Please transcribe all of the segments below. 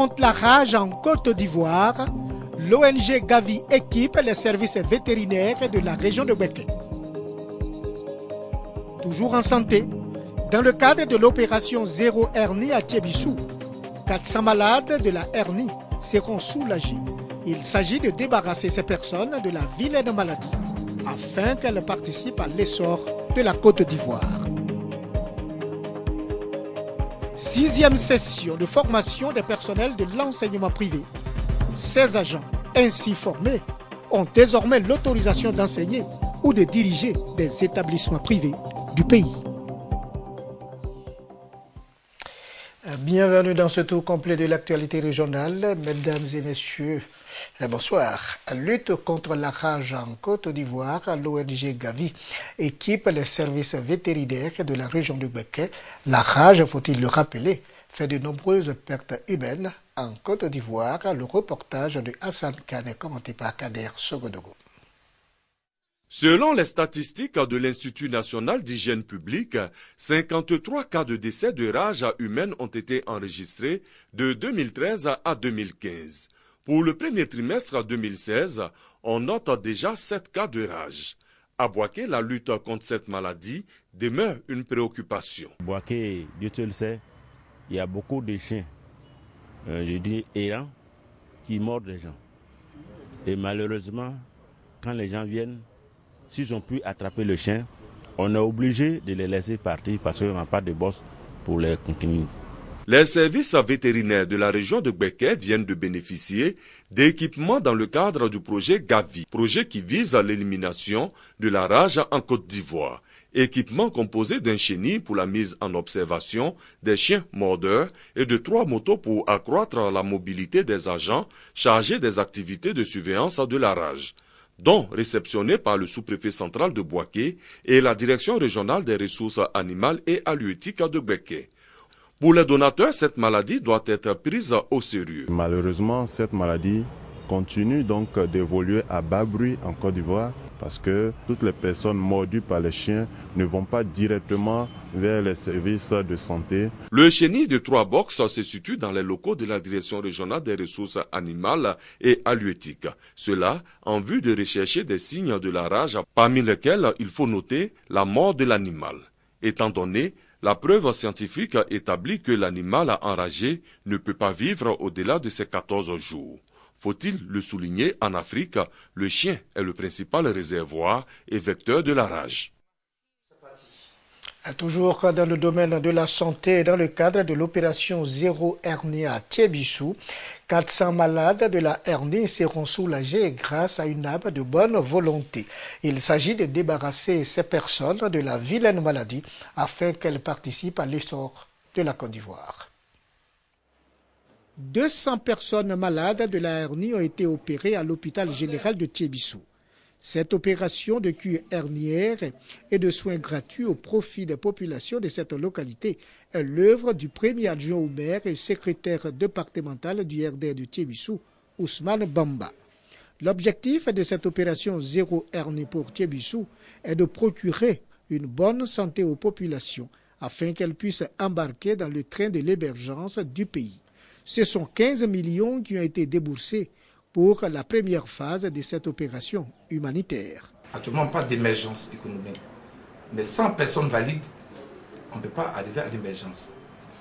contre la rage en Côte d'Ivoire, l'ONG Gavi équipe les services vétérinaires de la région de Bouaké. Toujours en santé, dans le cadre de l'opération Zéro Hernie à Thiébissou, 400 malades de la hernie seront soulagés. Il s'agit de débarrasser ces personnes de la vilaine maladie afin qu'elles participent à l'essor de la Côte d'Ivoire. 6e session de formation des personnels de l'enseignement privé. Ces agents ainsi formés ont désormais l'autorisation d'enseigner ou de diriger des établissements privés du pays. Bienvenue dans ce tour complet de l'actualité régionale. Mesdames et messieurs, bonsoir. Lutte contre la rage en Côte d'Ivoire, l'ONG Gavi équipe les services vétérinaires de la région de Bouaké. La rage, faut-il le rappeler, fait de nombreuses pertes humaines en Côte d'Ivoire. Le reportage de Hassan Kane commenté par Kader Sogodogo. Selon les statistiques de l'Institut national d'hygiène publique, 53 cas de décès de rage humaine ont été enregistrés de 2013 à 2015. Pour le premier trimestre 2016, on note déjà 7 cas de rage. À Bouaké, la lutte contre cette maladie demeure une préoccupation. Bouaké, Dieu te le sait, il y a beaucoup de chiens, je dis errants, qui mordent les gens. Et malheureusement, quand les gens viennent, s'ils ont pu attraper le chien, on est obligé de les laisser partir parce qu'on n'a pas de bosse pour les continuer. Les services vétérinaires de la région de Bouaké viennent de bénéficier d'équipements dans le cadre du projet Gavi, projet qui vise à l'élimination de la rage en Côte d'Ivoire. Équipement composé d'un chenil pour la mise en observation des chiens mordeurs et de 3 motos pour accroître la mobilité des agents chargés des activités de surveillance de la rage, dont réceptionné par le sous-préfet central de Bouaké et la direction régionale des ressources animales et halieutiques de Bouaké. Pour les donateurs, cette maladie doit être prise au sérieux. Malheureusement, cette maladie continue donc d'évoluer à bas bruit en Côte d'Ivoire parce que toutes les personnes mordues par les chiens ne vont pas directement vers les services de santé. Le chenil de 3 box se situe dans les locaux de la direction régionale des ressources animales et halieutiques. Cela en vue de rechercher des signes de la rage, parmi lesquels il faut noter la mort de l'animal. Étant donné la preuve scientifique établit que l'animal enragé ne peut pas vivre au-delà de ses 14 jours. Faut-il le souligner, en Afrique, le chien est le principal réservoir et vecteur de la rage. Toujours dans le domaine de la santé, dans le cadre de l'opération Zéro Hernie à Thiébissou, 400 malades de la hernie seront soulagés grâce à une âme de bonne volonté. Il s'agit de débarrasser ces personnes de la vilaine maladie afin qu'elles participent à l'essor de la Côte d'Ivoire. 200 personnes malades de la hernie ont été opérées à l'hôpital général de Thiébissou. Cette opération de cure hernière et de soins gratuits au profit des populations de cette localité est l'œuvre du premier adjoint au maire et secrétaire départemental du RDR de Thiébissou, Ousmane Bamba. L'objectif de cette opération Zéro Hernie pour Thiébissou est de procurer une bonne santé aux populations afin qu'elles puissent embarquer dans le train de l'émergence du pays. Ce sont 15 millions qui ont été déboursés pour la première phase de cette opération humanitaire. Actuellement, pas d'émergence économique. Mais sans personnes valides, on ne peut pas arriver à l'émergence.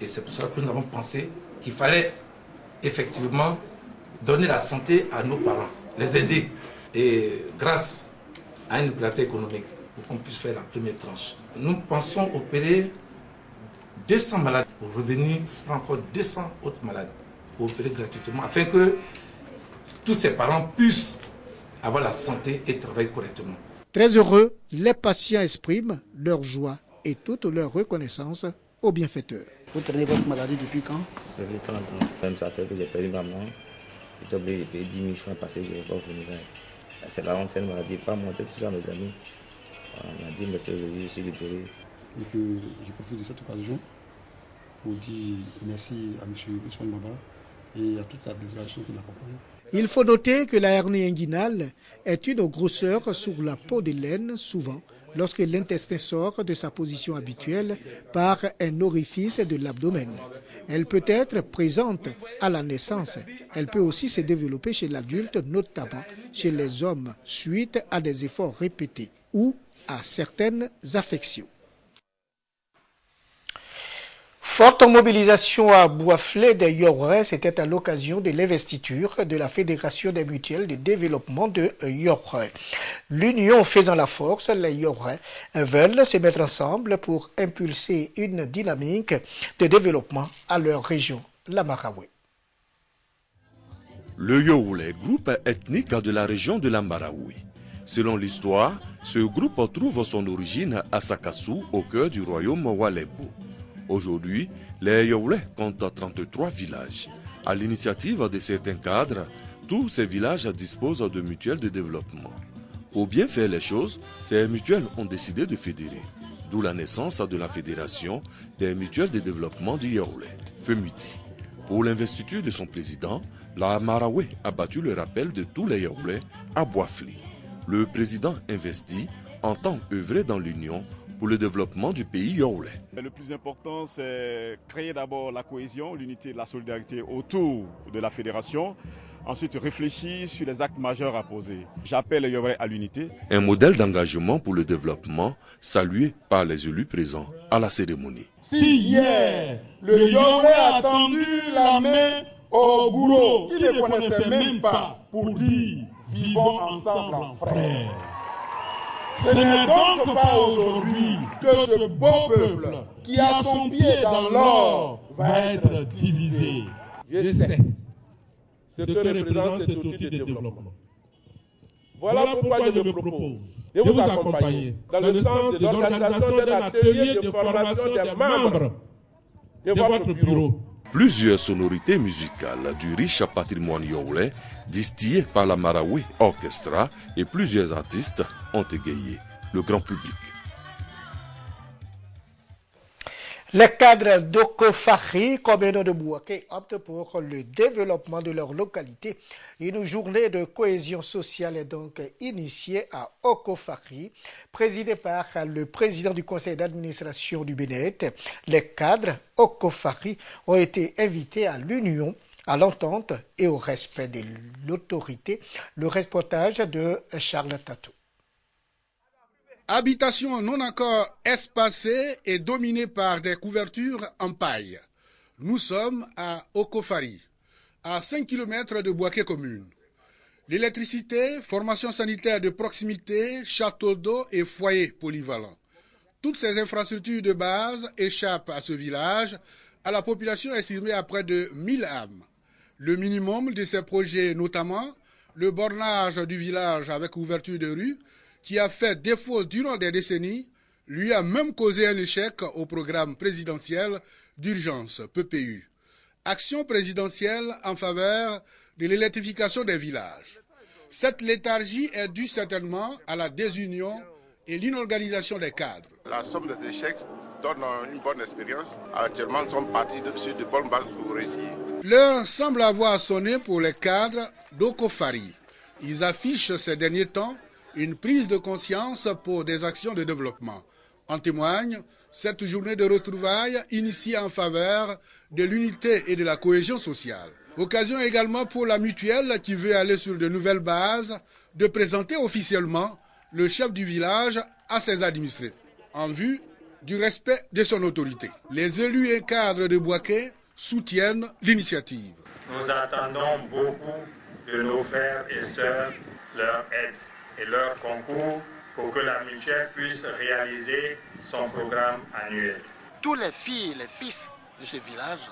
Et c'est pour cela que nous avons pensé qu'il fallait effectivement donner la santé à nos parents, les aider. Et grâce à une plateau économique, pour qu'on puisse faire la première tranche. Nous pensions opérer 200 malades pour revenir pour encore 200 autres malades pour opérer gratuitement afin que tous ces parents puissent avoir la santé et travailler correctement. Très heureux, les patients expriment leur joie et toute leur reconnaissance aux bienfaiteurs. Vous traitez votre maladie depuis quand? Depuis 30 ans. Même ça fait que j'ai perdu maman. J'étais obligé de payer 10 000 francs parce que je n'ai pas funérailles. C'est la honte, c'est une maladie. Pas monter tout ça, mes amis. On m'a dit, mais c'est aujourd'hui, je suis libéré. Et que je profite de cette occasion pour dire merci à M. Ousmane Bamba et à toute la délégation qui l'accompagne. Il faut noter que la hernie inguinale est une grosseur sur la peau de l'aine, souvent lorsque l'intestin sort de sa position habituelle par un orifice de l'abdomen. Elle peut être présente à la naissance. Elle peut aussi se développer chez l'adulte, notamment chez les hommes, suite à des efforts répétés ou à certaines affections. Forte mobilisation à Boisflé des Yorrais, c'était à l'occasion de l'investiture de la Fédération des mutuelles de développement de Yorrais. L'union faisant la force, les Yorrais veulent se mettre ensemble pour impulser une dynamique de développement à leur région, la Maraoué. Le Youlé, groupe ethnique de la région de la Maraoué. Selon l'histoire, ce groupe trouve son origine à Sakassou, au cœur du royaume Walebo. Aujourd'hui, les Youlé comptent 33 villages. À l'initiative de certains cadres, tous ces villages disposent de mutuelles de développement. Pour bien faire les choses, ces mutuelles ont décidé de fédérer. D'où la naissance de la Fédération des mutuelles de développement du Youlé, FEMUTI. Pour l'investiture de son président, la Maraoué a battu le rappel de tous les Youlé à Boisflé. Le président investi entend œuvrer dans l'union pour le développement du pays Youlé. Le plus important, c'est créer d'abord la cohésion, l'unité, la solidarité autour de la fédération. Ensuite, réfléchir sur les actes majeurs à poser. J'appelle les Youlé à l'unité. Un modèle d'engagement pour le développement salué par les élus présents à la cérémonie. Si hier, le Youlé a tendu la main au bourreau qui ne connaissait même pas pour dire « vivons ensemble en frères ». Ce n'est donc pas aujourd'hui que ce beau peuple qui a son pied dans l'or va être divisé. Je sais ce que représente cet outil de développement. Voilà pourquoi je me propose de vous accompagner dans le sens de l'organisation d'un atelier de formation des membres de votre bureau. Plusieurs sonorités musicales du riche patrimoine Youlé, distillées par la Maraoué Orchestra, et plusieurs artistes ont égayé le grand public. Les cadres d'Okofari, commune de Bouaké, optent pour le développement de leur localité. Une journée de cohésion sociale est donc initiée à Okofari, présidée par le président du conseil d'administration du Bénet. Les cadres Okofari ont été invités à l'union, à l'entente et au respect de l'autorité. Le reportage de Charles Tatou. Habitation non encore espacée et dominée par des couvertures en paille. Nous sommes à Okofari, à 5 km de Bouaké commune. L'électricité, formation sanitaire de proximité, château d'eau et foyer polyvalent. Toutes ces infrastructures de base échappent à ce village, à la population estimée à près de 1000 âmes. Le minimum de ces projets, notamment le bornage du village avec ouverture de rue, qui a fait défaut durant des décennies, lui a même causé un échec au programme présidentiel d'urgence, PPU. Action présidentielle en faveur de l'électrification des villages. Cette léthargie est due certainement à la désunion et l'inorganisation des cadres. La somme des échecs donne une bonne expérience. Actuellement, nous sommes partis sur de bonnes bases pour réussir. L'heure semble avoir sonné pour les cadres d'Okofari. Ils affichent ces derniers temps une prise de conscience pour des actions de développement. En témoigne cette journée de retrouvailles initiée en faveur de l'unité et de la cohésion sociale. Occasion également pour la mutuelle qui veut aller sur de nouvelles bases de présenter officiellement le chef du village à ses administrés, en vue du respect de son autorité. Les élus et cadres de Bouaké soutiennent l'initiative. Nous attendons beaucoup de nos frères et sœurs, leur aide et leur concours pour que la mutuelle puisse réaliser son programme annuel. Tous les filles et les fils de ce village,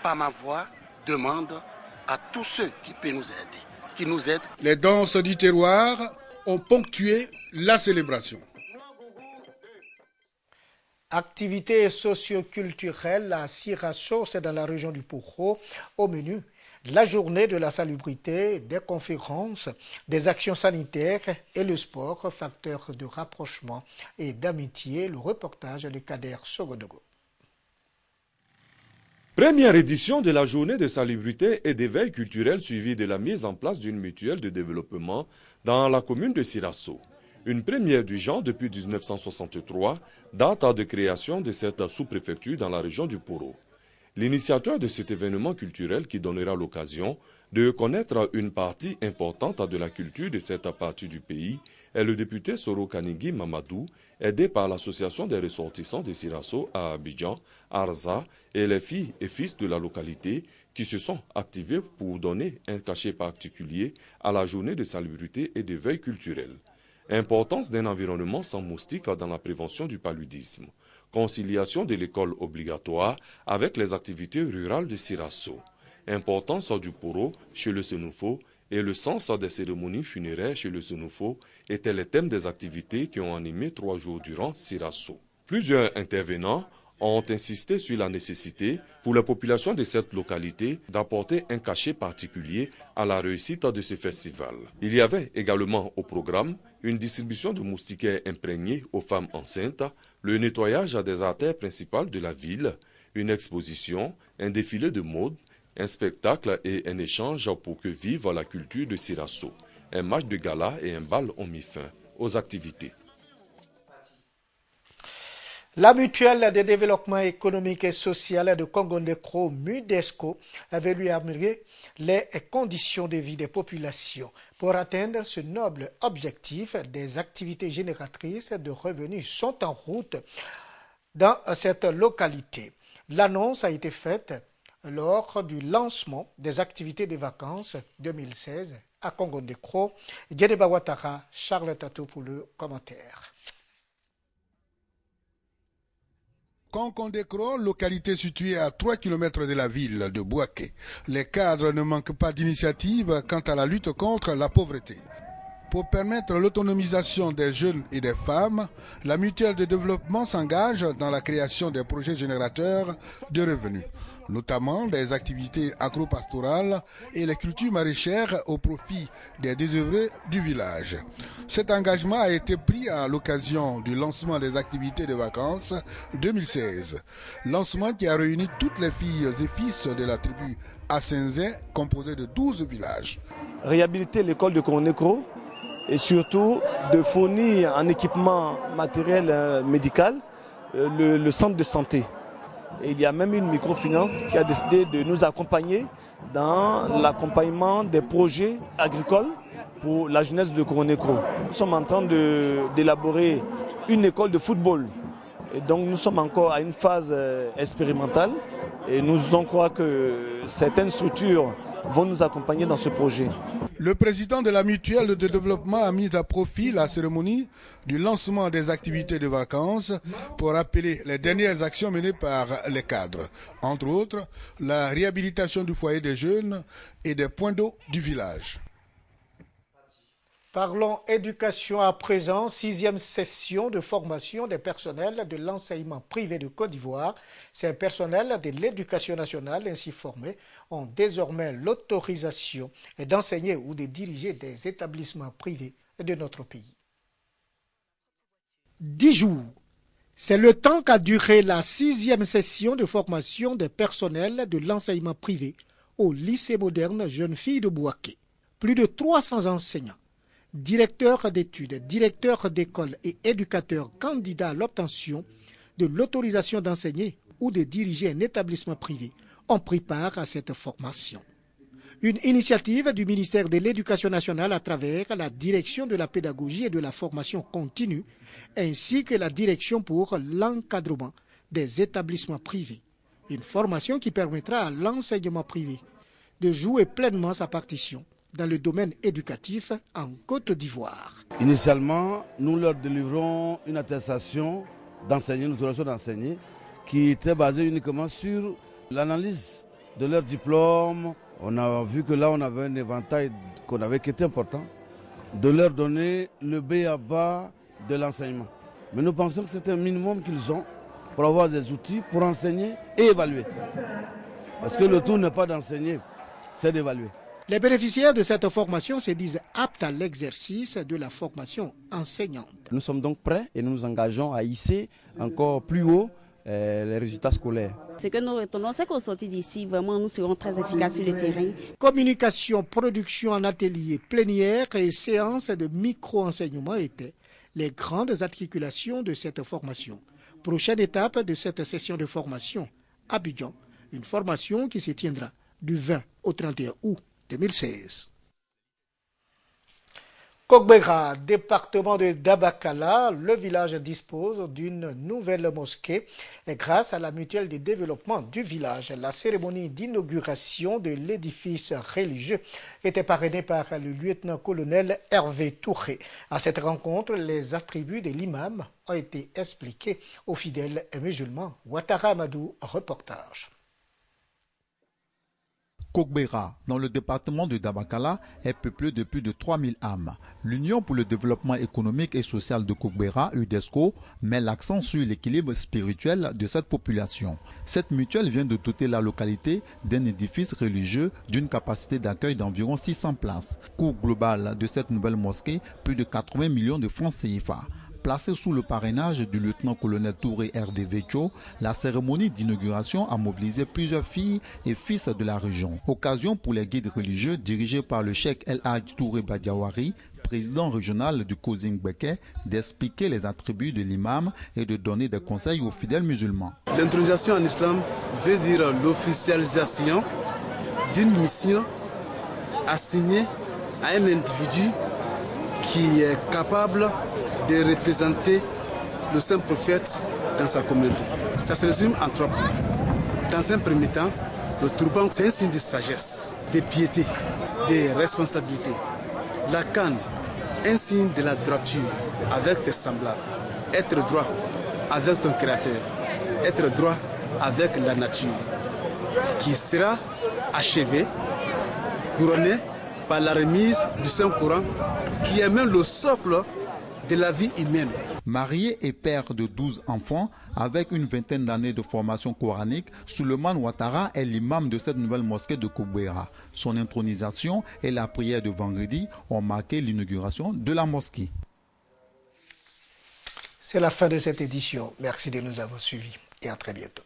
par ma voix, demandent à tous ceux qui peuvent nous aider, qui nous aident. Les danses du terroir ont ponctué la célébration. Activités socio-culturelles à Sirasso, c'est dans la région du Poro, au menu. La journée de la salubrité, des conférences, des actions sanitaires et le sport, facteur de rapprochement et d'amitié. Le reportage de Kader Sogodogo. Première édition de la journée de salubrité et d'éveil culturel suivie de la mise en place d'une mutuelle de développement dans la commune de Sirasso. Une première du genre depuis 1963, date de création de cette sous-préfecture dans la région du Poro. L'initiateur de cet événement culturel qui donnera l'occasion de connaître une partie importante de la culture de cette partie du pays est le député Soro Kanigui Mamadou, aidé par l'association des ressortissants de Sirasso à Abidjan, Arza et les filles et fils de la localité qui se sont activés pour donner un cachet particulier à la journée de salubrité et de veille culturelle. Importance d'un environnement sans moustiques dans la prévention du paludisme. Conciliation de l'école obligatoire avec les activités rurales de Sirasso. Importance du Poro chez le Senoufo et le sens des cérémonies funéraires chez le Senoufo étaient les thèmes des activités qui ont animé 3 jours durant Sirasso. Plusieurs intervenants ont insisté sur la nécessité pour la population de cette localité d'apporter un cachet particulier à la réussite de ce festival. Il y avait également au programme une distribution de moustiquaires imprégnés aux femmes enceintes, le nettoyage des artères principales de la ville, une exposition, un défilé de mode, un spectacle et un échange pour que vive la culture de Sirasso. Un match de gala et un bal ont mis fin aux activités. La mutuelle de développement économique et social de Congo-Ndekro, MUDESCO, avait lui améliorer les conditions de vie des populations. Pour atteindre ce noble objectif, des activités génératrices de revenus sont en route dans cette localité. L'annonce a été faite lors du lancement des activités de vacances 2016 à Congo-Ndekro. Guédeba Ouattara, Charles Tato pour le commentaire. Congo-Ndekro, localité située à 3 km de la ville de Bouaké. Les cadres ne manquent pas d'initiatives quant à la lutte contre la pauvreté. Pour permettre l'autonomisation des jeunes et des femmes, la mutuelle de développement s'engage dans la création des projets générateurs de revenus, notamment des activités agro-pastorales et les cultures maraîchères au profit des désœuvrés du village. Cet engagement a été pris à l'occasion du lancement des activités de vacances 2016. Lancement qui a réuni toutes les filles et fils de la tribu Asenzé, composée de 12 villages. Réhabiliter l'école de Congo-Ndekro et surtout de fournir en équipement matériel médical le centre de santé. Et il y a même une microfinance qui a décidé de nous accompagner dans l'accompagnement des projets agricoles pour la jeunesse de Congo-Ndekro. Nous sommes en train d'élaborer une école de football. Et donc nous sommes encore à une phase expérimentale et nous croyons que certaines structures vont nous accompagner dans ce projet. Le président de la mutuelle de développement a mis à profit la cérémonie du lancement des activités de vacances pour rappeler les dernières actions menées par les cadres. Entre autres, la réhabilitation du foyer des jeunes et des points d'eau du village. Parlons éducation à présent, 6e session de formation des personnels de l'enseignement privé de Côte d'Ivoire. Ces personnels de l'éducation nationale ainsi formés ont désormais l'autorisation d'enseigner ou de diriger des établissements privés de notre pays. 10 jours, c'est le temps qu'a duré la 6e session de formation des personnels de l'enseignement privé au lycée moderne Jeunes Filles de Bouaké. Plus de 300 enseignants, directeurs d'études, directeurs d'école et éducateurs candidats à l'obtention de l'autorisation d'enseigner ou de diriger un établissement privé ont pris part à cette formation. Une initiative du ministère de l'Éducation nationale à travers la direction de la pédagogie et de la formation continue ainsi que la direction pour l'encadrement des établissements privés. Une formation qui permettra à l'enseignement privé de jouer pleinement sa partition dans le domaine éducatif en Côte d'Ivoire. Initialement, nous leur délivrons une attestation d'enseigner, une autorisation d'enseigner, qui était basée uniquement sur l'analyse de leur diplôme. On a vu que là, on avait un éventail qui était important, de leur donner le b.a.-ba de l'enseignement. Mais nous pensons que c'est un minimum qu'ils ont pour avoir des outils pour enseigner et évaluer. Parce que le tout n'est pas d'enseigner, c'est d'évaluer. Les bénéficiaires de cette formation se disent aptes à l'exercice de la formation enseignante. Nous sommes donc prêts et nous nous engageons à hisser encore plus haut les résultats scolaires. Ce que nous retenons, c'est qu'au sortir d'ici, vraiment, nous serons très efficaces sur le terrain. Communication, production en atelier, plénière et séances de micro-enseignement étaient les grandes articulations de cette formation. Prochaine étape de cette session de formation, Abidjan, une formation qui se tiendra du 20 au 31 août 2016. Kogbera, département de Dabakala, le village dispose d'une nouvelle mosquée et grâce à la mutuelle de développement du village. La cérémonie d'inauguration de l'édifice religieux était parrainée par le lieutenant-colonel Hervé Touré. À cette rencontre, les attributs de l'imam ont été expliqués aux fidèles musulmans. Ouattara Amadou, reportage. Kogbera, dans le département de Dabakala, est peuplé de plus de 3000 âmes. L'Union pour le développement économique et social de Kogbera, UDESCO, met l'accent sur l'équilibre spirituel de cette population. Cette mutuelle vient de doter la localité d'un édifice religieux d'une capacité d'accueil d'environ 600 places. Coût global de cette nouvelle mosquée, plus de 80 millions de francs CFA. Placée sous le parrainage du lieutenant-colonel Touré Hervé Vecho, la cérémonie d'inauguration a mobilisé plusieurs filles et fils de la région. Occasion pour les guides religieux dirigés par le cheikh El Hadj Touré Badiawari, président régional du Kozing Beke, d'expliquer les attributs de l'imam et de donner des conseils aux fidèles musulmans. L'intronisation en islam veut dire l'officialisation d'une mission assignée à un individu qui est capable de représenter le saint prophète dans sa communauté. Ça se résume en 3 points. Dans un premier temps, le turban, c'est un signe de sagesse, de piété, de responsabilité. La canne, un signe de la droiture avec tes semblables. Être droit avec ton créateur. Être droit avec la nature. Qui sera achevé, couronné par la remise du Saint-Coran, qui est même le socle de la vie humaine. Marié et père de 12 enfants, avec une vingtaine d'années de formation coranique, Souleymane Ouattara est l'imam de cette nouvelle mosquée de Kogbera. Son intronisation et la prière de vendredi ont marqué l'inauguration de la mosquée. C'est la fin de cette édition. Merci de nous avoir suivis et à très bientôt.